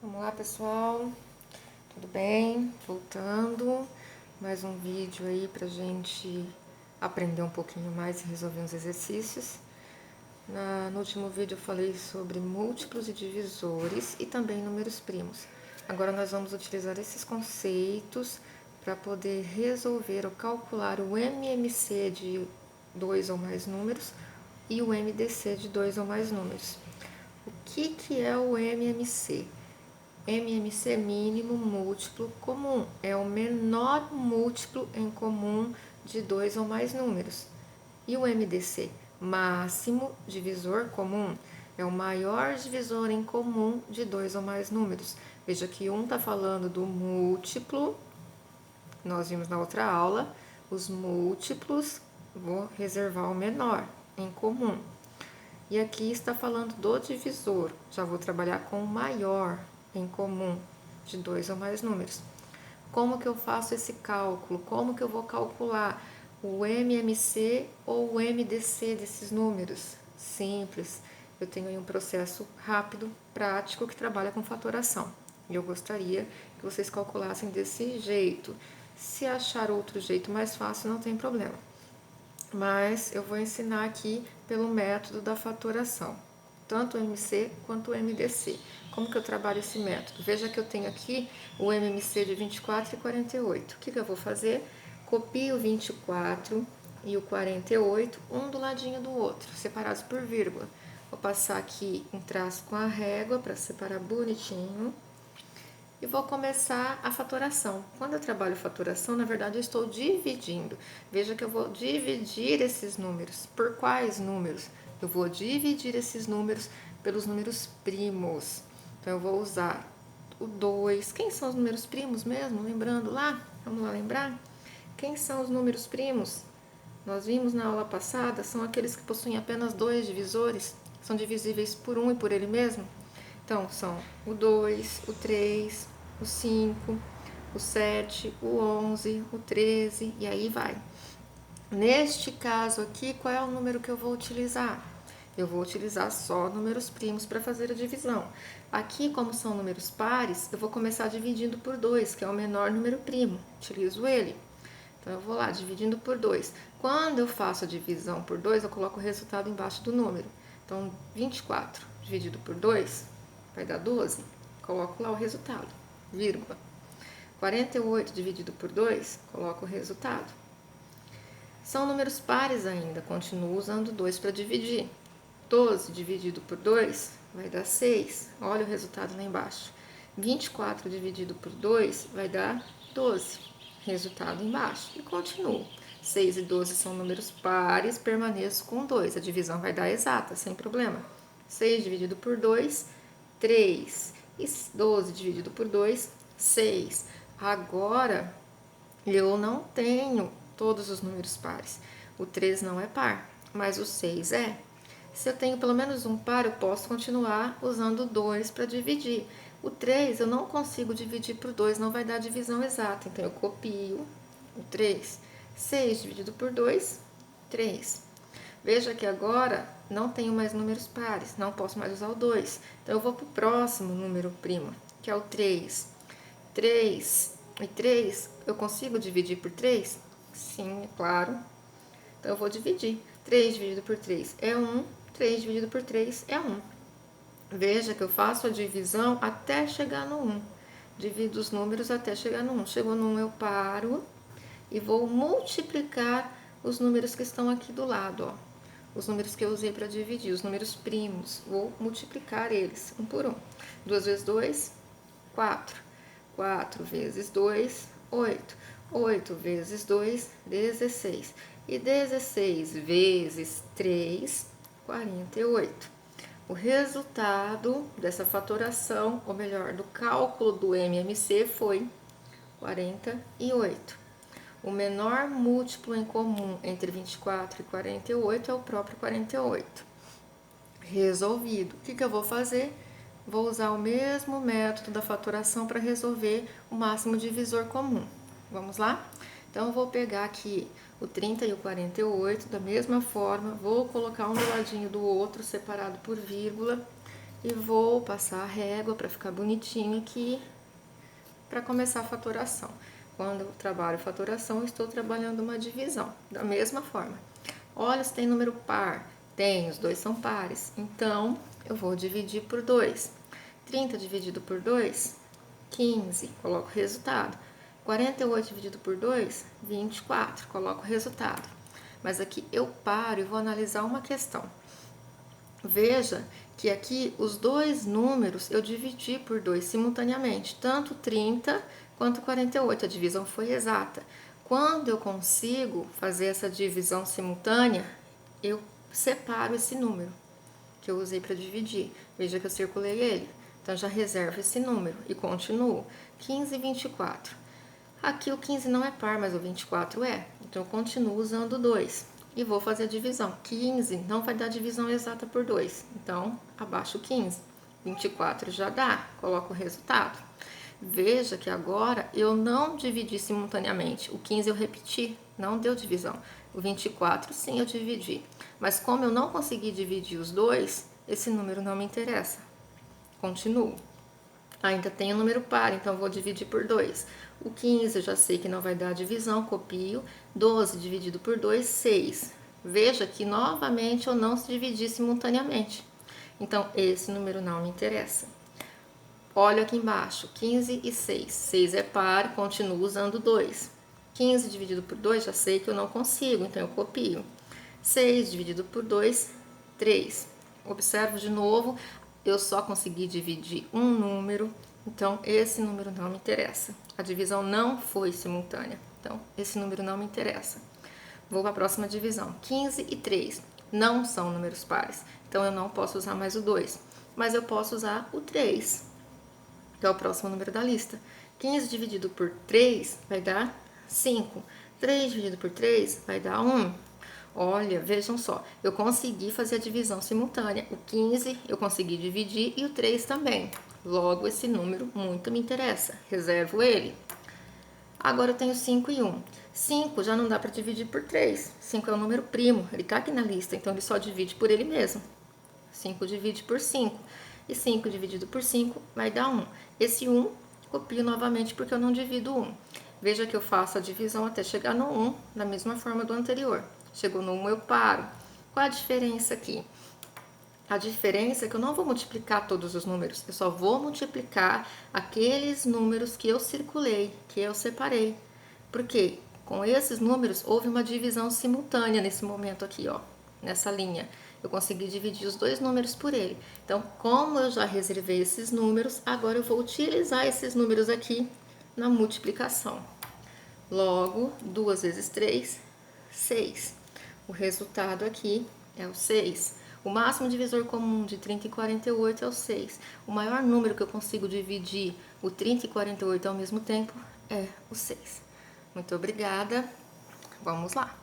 Vamos lá, pessoal, tudo bem? Voltando, mais um vídeo aí pra gente aprender um pouquinho mais e resolver uns exercícios. No último vídeo eu falei sobre múltiplos e divisores e também números primos. Agora nós vamos utilizar esses conceitos para poder resolver ou calcular o MMC de dois ou mais números e o MDC de dois ou mais números. O que é o MMC? MMC mínimo múltiplo comum é o menor múltiplo em comum de dois ou mais números. E o MDC máximo divisor comum é o maior divisor em comum de dois ou mais números. Veja que um está falando do múltiplo, nós vimos na outra aula, os múltiplos, vou reservar o menor em comum. E aqui está falando do divisor, já vou trabalhar com o maior em comum de dois ou mais números. Como que eu faço esse cálculo? Como que eu vou calcular o MMC ou o MDC desses números? Simples, eu tenho aí um processo rápido, prático, que trabalha com fatoração. E eu gostaria que vocês calculassem desse jeito. Se achar outro jeito mais fácil, não tem problema. Mas eu vou ensinar aqui pelo método da fatoração, tanto o MC quanto o MDC. Como que eu trabalho esse método? Veja que eu tenho aqui o MMC de 24 e 48. O que eu vou fazer? Copio o 24 e o 48, um do ladinho do outro, separados por vírgula. Vou passar aqui um traço com a régua para separar bonitinho. E vou começar a fatoração. Quando eu trabalho fatoração, na verdade eu estou dividindo. Veja que eu vou dividir esses números. Por quais números? Eu vou dividir esses números pelos números primos. Então eu vou usar o 2. Quem são os números primos mesmo? Lembrando lá? Vamos lá lembrar? Quem são os números primos? Nós vimos na aula passada, são aqueles que possuem apenas dois divisores, são divisíveis por um e por ele mesmo. Então, são o 2, o 3, o 5, o 7, o 11, o 13 e aí vai. Neste caso aqui, qual é o número que eu vou utilizar? Eu vou utilizar só números primos para fazer a divisão. Aqui, como são números pares, eu vou começar dividindo por 2, que é o menor número primo. Utilizo ele. Então, eu vou lá, dividindo por 2. Quando eu faço a divisão por 2, eu coloco o resultado embaixo do número. Então, 24 dividido por 2 vai dar 12. Coloco lá o resultado, vírgula. 48 dividido por 2, coloco o resultado. São números pares ainda, continuo usando 2 para dividir. 12 dividido por 2 vai dar 6. Olha o resultado lá embaixo. 24 dividido por 2 vai dar 12. Resultado embaixo. E continuo. 6 e 12 são números pares, permaneço com 2. A divisão vai dar exata, sem problema. 6 dividido por 2, 3. E 12 dividido por 2, 6. Agora, eu não tenho todos os números pares. O 3 não é par, mas o 6 é. Se eu tenho pelo menos um par, eu posso continuar usando 2 para dividir. O 3 eu não consigo dividir por 2, não vai dar a divisão exata. Então, eu copio o 3. 6 dividido por 2, 3. Veja que agora não tenho mais números pares, não posso mais usar o 2. Então, eu vou para o próximo número primo, que é o 3. 3 e 3, eu consigo dividir por 3? Sim, é claro. Então, eu vou dividir. 3 dividido por 3 é 1, 3 dividido por 3 é 1. Veja que eu faço a divisão até chegar no 1. Divido os números até chegar no 1. Chegou no 1, eu paro e vou multiplicar os números que estão aqui do lado, ó. Os números que eu usei para dividir, os números primos, vou multiplicar eles, um por um. 2 vezes 2, 4. 4 vezes 2, 8. 8 vezes 2, 16. E 16 vezes 3, 48. O resultado dessa fatoração, ou melhor, do cálculo do MMC foi 48. O menor múltiplo em comum entre 24 e 48 é o próprio 48. Resolvido. O que eu vou fazer? Vou usar o mesmo método da fatoração para resolver o máximo divisor comum. Vamos lá? Então, eu vou pegar aqui o 30 e o 48 da mesma forma, vou colocar um do ladinho do outro, separado por vírgula, e vou passar a régua para ficar bonitinho aqui para começar a fatoração. Quando eu trabalho fatoração, eu estou trabalhando uma divisão, da mesma forma. Olha se tem número par. Tem, os dois são pares. Então, eu vou dividir por 2. 30 dividido por 2, 15. Coloco o resultado. 48 dividido por 2, 24. Coloco o resultado. Mas aqui eu paro e vou analisar uma questão. Veja que aqui os dois números eu dividi por 2 simultaneamente, tanto 30 quanto 48, a divisão foi exata. Quando eu consigo fazer essa divisão simultânea, eu separo esse número que eu usei para dividir. Veja que eu circulei ele. Então, já reservo esse número e continuo. 15 e 24. Aqui o 15 não é par, mas o 24 é. Então, eu continuo usando 2 e vou fazer a divisão. 15 não vai dar divisão exata por 2. Então, abaixo 15. 24 já dá. Coloco o resultado. Veja que agora eu não dividi simultaneamente. O 15 eu repeti, não deu divisão. O 24 sim eu dividi. Mas como eu não consegui dividir os dois, esse número não me interessa. Continuo. Ainda tem o número par, então vou dividir por 2. O 15 eu já sei que não vai dar divisão, copio. 12 dividido por 2, 6. Veja que novamente eu não dividi simultaneamente. Então, esse número não me interessa. Olha aqui embaixo, 15 e 6. 6 é par, continuo usando 2. 15 dividido por 2, já sei que eu não consigo, então eu copio. 6 dividido por 2, 3. Observo de novo, eu só consegui dividir um número, então esse número não me interessa. A divisão não foi simultânea, então esse número não me interessa. Vou para a próxima divisão. 15 e 3 não são números pares, então eu não posso usar mais o 2, mas eu posso usar o 3. Que é o próximo número da lista. 15 dividido por 3 vai dar 5. 3 dividido por 3 vai dar 1. Olha, vejam só, eu consegui fazer a divisão simultânea. O 15 eu consegui dividir e o 3 também. Logo, esse número muito me interessa. Reservo ele. Agora eu tenho 5 e 1. 5 já não dá para dividir por 3. 5 é o número primo, ele está aqui na lista, então ele só divide por ele mesmo. 5 divide por 5. E 5 dividido por 5 vai dar 1. Esse 1 copio novamente porque eu não divido 1. Veja que eu faço a divisão até chegar no 1, da mesma forma do anterior. Chegou no 1, eu paro. Qual a diferença aqui? A diferença é que eu não vou multiplicar todos os números, eu só vou multiplicar aqueles números que eu circulei, que eu separei. Porque com esses números houve uma divisão simultânea nesse momento aqui, ó, nessa linha. Eu consegui dividir os dois números por ele. Então, como eu já reservei esses números, agora eu vou utilizar esses números aqui na multiplicação. Logo, 2 vezes 3, 6. O resultado aqui é o 6. O máximo divisor comum de 30 e 48 é o 6. O maior número que eu consigo dividir o 30 e 48 ao mesmo tempo é o 6. Muito obrigada. Vamos lá.